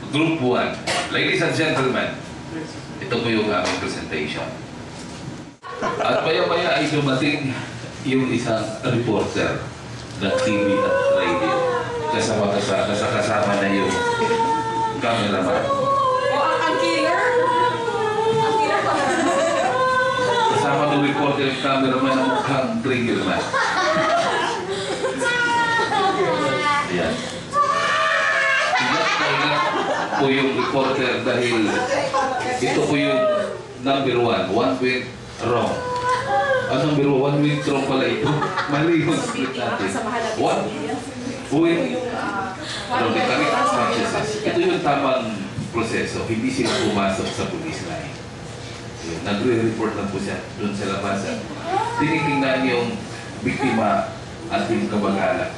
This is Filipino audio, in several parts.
Group 1. Ladies and gentlemen, ito po yung aming presentation. At maya-maya ay dumating yung isang reporter ng TV at radio. Kasama na yung cameraman. Ang killer? Ang killer pa Kasama ng reporter yung cameraman na mukhang triggerman. Ayan. Ingat po yung reporter dahil ito po yung number 1 point wrong. Number 1 point wrong pala ito. Mali yung split natin. 1 point wrong. Ito yung tamang proseso. Hindi sila pumasok sa police line. Nagre-report lang po siya doon sa labasan. Tinitingnan yung biktima at yung kabag-alak.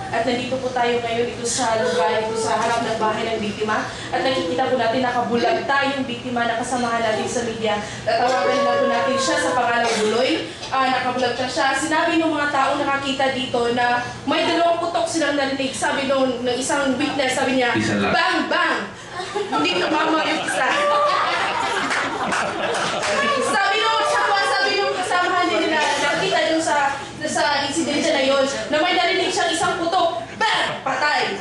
At nandito po tayo ngayon dito sa lugar, dito sa harap ng bahay ng biktima. At nakikita po natin nakabulagta yung biktima na kasamahan natin sa media. Tatawagan na po natin siya sa pangalang Buloy. Nakabulagta siya. Sinabi ng mga taong nakakita dito na may 2 putok silang narinig. Sabi ng isang witness, sabi niya, bang, bang! Hindi tumama yung isa. Sabi nung kasamahan nila, nakita nyo sa insidente na yun, na may narinig siyang isang putok, bang! Patay!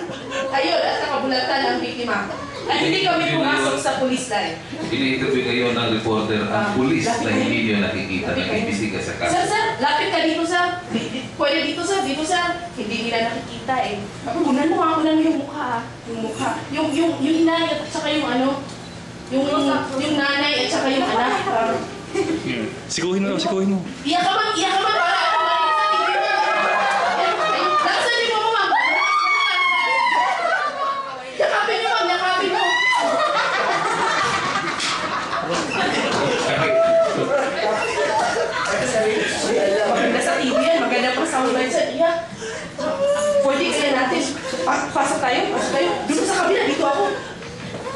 Ayun, at nakabulagtan ang biktima. At hindi kami pumasok sa police line. Ini-interview ngayon ng reporter ang pulis na hindi nyo nakikita, nag-imbestiga sa kaso. Sir, lapit ka dito sa, pwede dito sa, hindi nila nakikita eh. Unan mo yung mukha. Yung inay at saka yung ano, yung nanay at saka yung anak. Sikuhin mo. Iyak ka man, para ako marinig sa TV. Laksan niyo mo, ma'am. Yakapin niyo, ma'am, yakapin mo. Maganda sa TV yan, maganda pa soundline sa iyak. Pwede kaya natin, pasok tayo. Doon sa kabila, dito ako.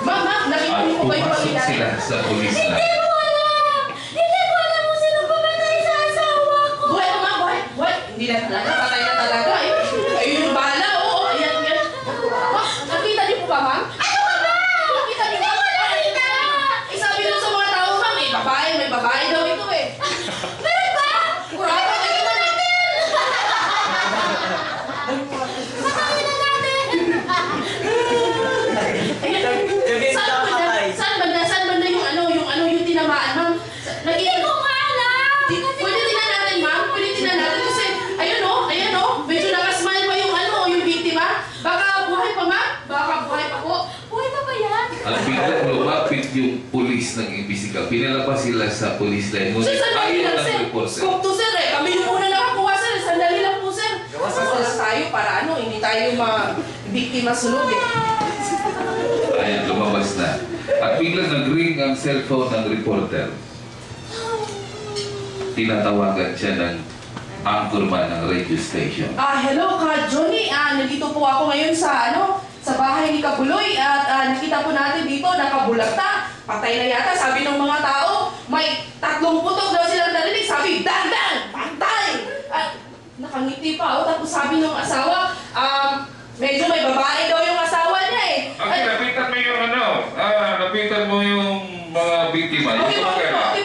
Ma'am, nakita niyo ko ba yung pamilya? Pumasok sila sa police line. Hindi na talaga, patay na talaga eh. Ayun yung bala, oo, ayan. Nakita niyo po ba, ma'am? Ano ka ba? Nakita niyo ba? Sabi lang sa mga tao, ma'am, may babae daw ito eh. Meron ba? Kurata, nakita natin! Kasama na natin! Saan banda yung tinamaan, ma'am? Hindi ko nga alam! Pwede tinan natin, ma'am? Pwede tinan natin kasi ayan o, medyo nakasmile pa yung biktima. Baka buhay pa, ma'am? Baka buhay pa po. Buhay pa ba yan? Ang biglang lumapit yung pulis nag-imbestiga. Pinalabas sila sa police line. Sir, sandali lang, sir. Scope to, sir eh. Kami yung una nakakuha, sir. Sandali lang po, sir. Sasala tayo para hindi tayo biktima sunod eh. Ayan, lumabas na. At biglang nag-ring ang cellphone ng reporter. Tinatawagan siya ng anchorman ng radio station. Hello ka, Johnny. Nandito po ako ngayon sa bahay ni Kabuloy at nakita po natin dito nakabulagta. Patay na yata. Sabi ng mga tao, may 3 putok daw silang narinig. Sabi, dan! Patay! At nakangiti pa. Tapos sabi ng asawa, medyo may babae daw yung asawa niya eh. Okay, lapitan mo yung mga biktima. Okay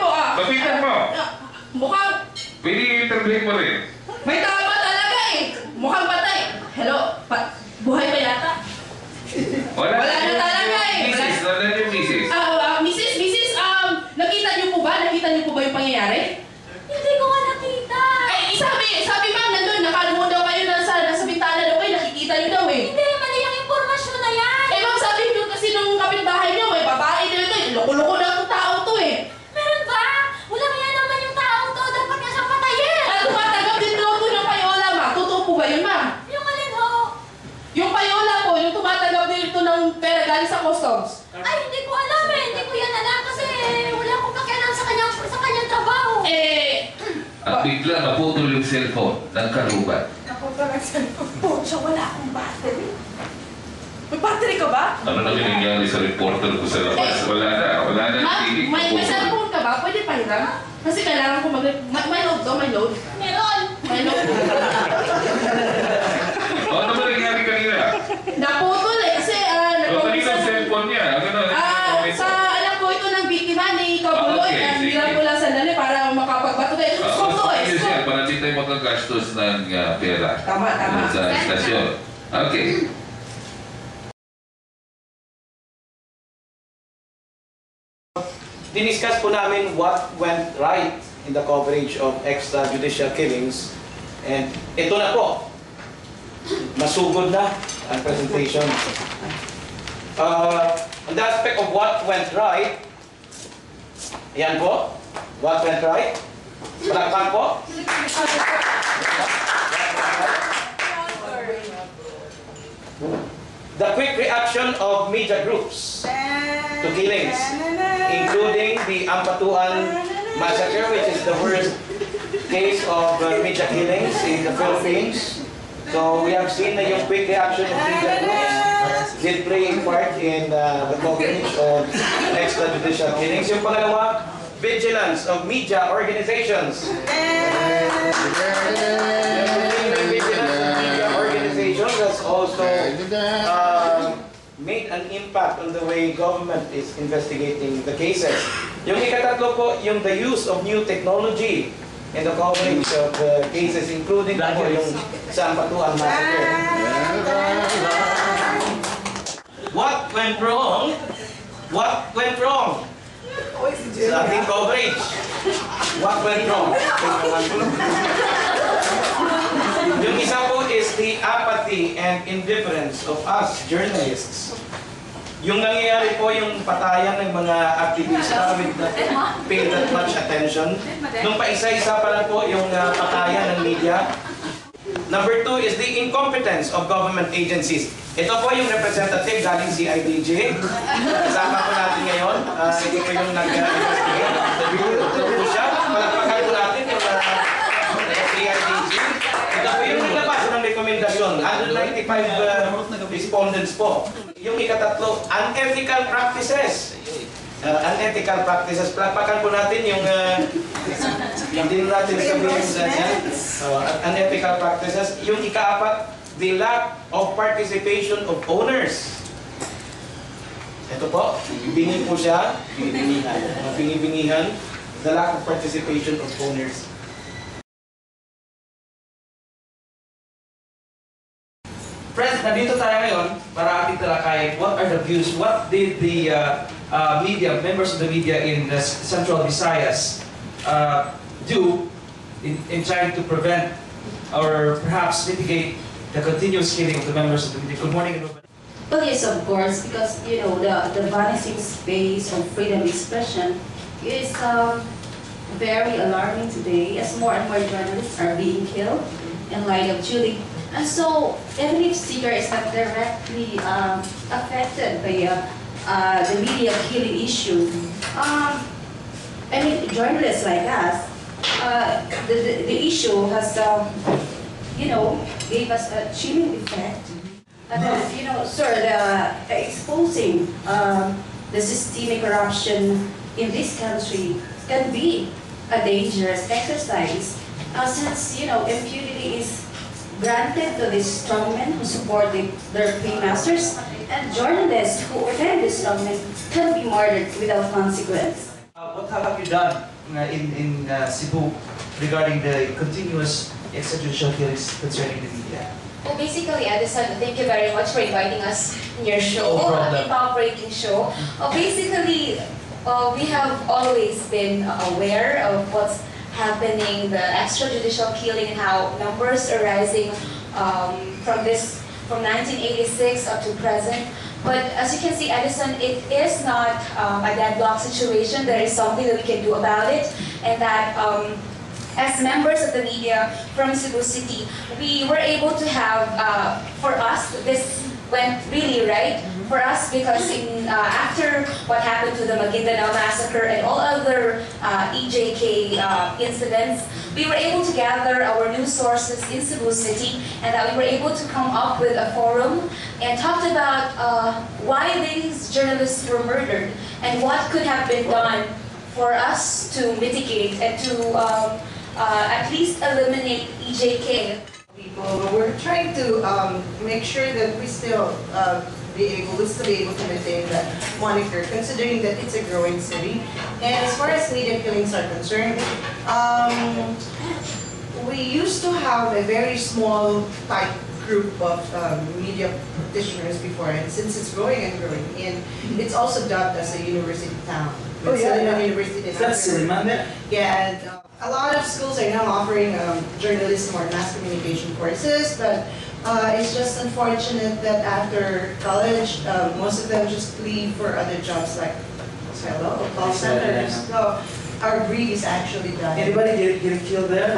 po. Lapitan mo. Mukhang Pwede i-interview mo rin. may tama talaga eh. Mukhang patay. Hello, buhay pa yata. Wala na talaga eh. Wala na yung misis. Mrs. Nakita niyo po ba yung pangyayari? Hindi ko nga nakita. Sabi ma'am, nandun, nakalumo daw kayo nasa bintana daw kayo, nakikita niyo daw eh. Hindi, mali ang impormasyon na yan. Ma'am, sabi niyo kasi nung kapitbahay niyo, may babae daw ito, loko-loko na ang tao to eh. Meron ba? Wala kaya naman yung taong to. Dapat nga siyang patayin. Tumatagap din daw po ng payola, ma'am. Totoo po ba yun, ma'am? Yung alin ho? Yung payola po, yung tumatagap din ito ng pera galing sa customs. Ay, hindi ko alam eh. Hindi ko yan alam kasi wala akong pakialam sa kanyang trabaho. At bigla naputol yung cellphone ng karubat. Naputol ang cellphone po. Siya, wala akong battery. May battery ka ba? Ano na nangyari sa reporter ko sa labas? Wala na. Ma'am, may cellphone ka ba? Pwede pa hiram? Kasi kailangan ko may load to, may load. Meron. May load. Ano ba nangyari kanina? Naputol eh kasi Kanina ang cellphone ng pera Tama. sa estasyon. Okay. Diniscuss po namin what went right in the coverage of extrajudicial killings. And ito na po. Masugod na ang presentation. On the aspect of what went right, ayan po. What went right? Palakpan po. The quick reaction of media groups to killings, including the Ampatuan massacre, which is the worst case of media killings in the Philippines. So we have seen na yung quick reaction of media groups did play a part in the coverage of extrajudicial killings. Yung pangalawa, vigilance of media organizations. Has also made an impact on the way government is investigating the cases. Yung ikatatlo po, yung the use of new technology in the coverage of the cases, including po yung sa Ampatuan massacre. What went wrong? What went wrong? Sa ating coverage. What went wrong? Yung isa po is the apathy and indifference of us journalists. Yung nangyayari po yung patayan ng mga aktivista with not pay that much attention. Nung paisa-isa pa lang po yung patayan ng media. Number 2 is the incompetence of government agencies. Ito po yung representative galing CIDJ. Kasama po natin ngayon. Ito po yung nag-investigate. Ito po siya. Palagpakan po natin yung CIDJ. Ito po yung naglabas ng rekomendasyon. 195 respondents po. Yung ikatatlo, unethical practices. Unethical practices. Palagpakan po natin yung hindi natin sabihin unethical practices. Yung ikaapat, the lack of participation of owners. Ito po, bingi po siya, bingi-bingihan, the lack of participation of owners. Friends, nandito tayo ngayon para ating talakayin what are the views, what did the media, members of the media in the Central Visayas do in trying to prevent or perhaps mitigate the continuous killing of the members of the media. Good morning, everybody. Well, yes, of course, because you know the vanishing space of freedom of expression is very alarming today, as more and more journalists are being killed in light of Julie. And so, even if Seeger is not directly affected by the media killing issue, I mean, journalists like us, the issue has, you know, gave us a chilling effect. And you know, sir, exposing the systemic corruption in this country can be a dangerous exercise, since you know impunity is granted to these strongmen who support their paymasters, and journalists who attend these strongmen can be murdered without consequence. What have you done in Cebu regarding the continuous extrajudicial killings concerning the media? Well, basically, Edison, thank you very much for inviting us in your show, No problem. a top-breaking show. Basically, we have always been aware of what's happening, the extrajudicial killing, and how numbers are rising from 1986 up to present. But as you can see, Edison, it is not a deadlock situation. There is something that we can do about it, and that as members of the media from Cebu City, we were able to have, for us, this went really right for us because after what happened to the Maguindanao massacre and all other EJK incidents, we were able to gather our news sources in Cebu City, and that we were able to come up with a forum and talked about why these journalists were murdered and what could have been done for us to mitigate and to at least eliminate EJK. We're trying to make sure that we still be able to maintain that moniker, considering that it's a growing city. And as far as media killings are concerned, we used to have a very small, tight group of media practitioners before, and since it's growing and growing, and it's also dubbed as a university town. Oh, yeah, It's yeah. a university town. That's Silmande. Yeah, and a lot of schools are now offering journalism or mass communication courses, but it's just unfortunate that after college, most of them just leave for other jobs like call centers. So our breed is actually dying. Anybody get killed there?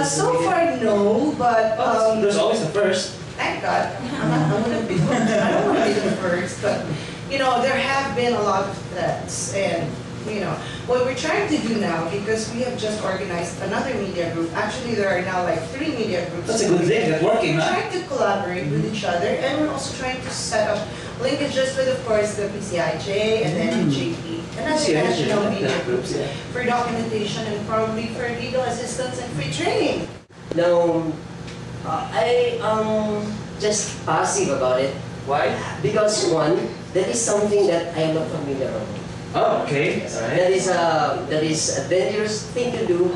So far, no, but There's always a first. thank God. I don't want to be the first, but you know, there have been a lot of threats, and you know, what we're trying to do now, because we have just organized another media group. Actually, there are now like 3 media groups. That's a good thing. That's working, We're huh? trying to collaborate with each other, and we're also trying to set up linkages with, of course, the PCIJ and then JP and other PCIJ, national yeah. media groups Yeah. for documentation and probably for legal assistance and free training. Now, I am just passive about it. Why? Because one, that is something that I am not familiar with. Oh, okay. That is a dangerous thing to do,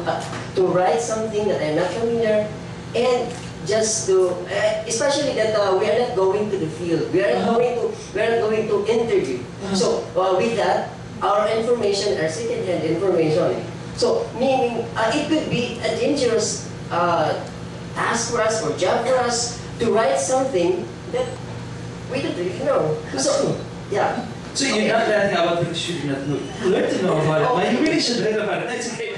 to write something that I'm not familiar, and just to, especially that we are not going to the field, we are not going to interview. So with that, our information are second-hand information. So meaning it could be a dangerous task for us or job for us to write something that we don't really know. So yeah. So you're not learning about it, you should not know. Learn to know about it, but you really should learn about it. That's okay.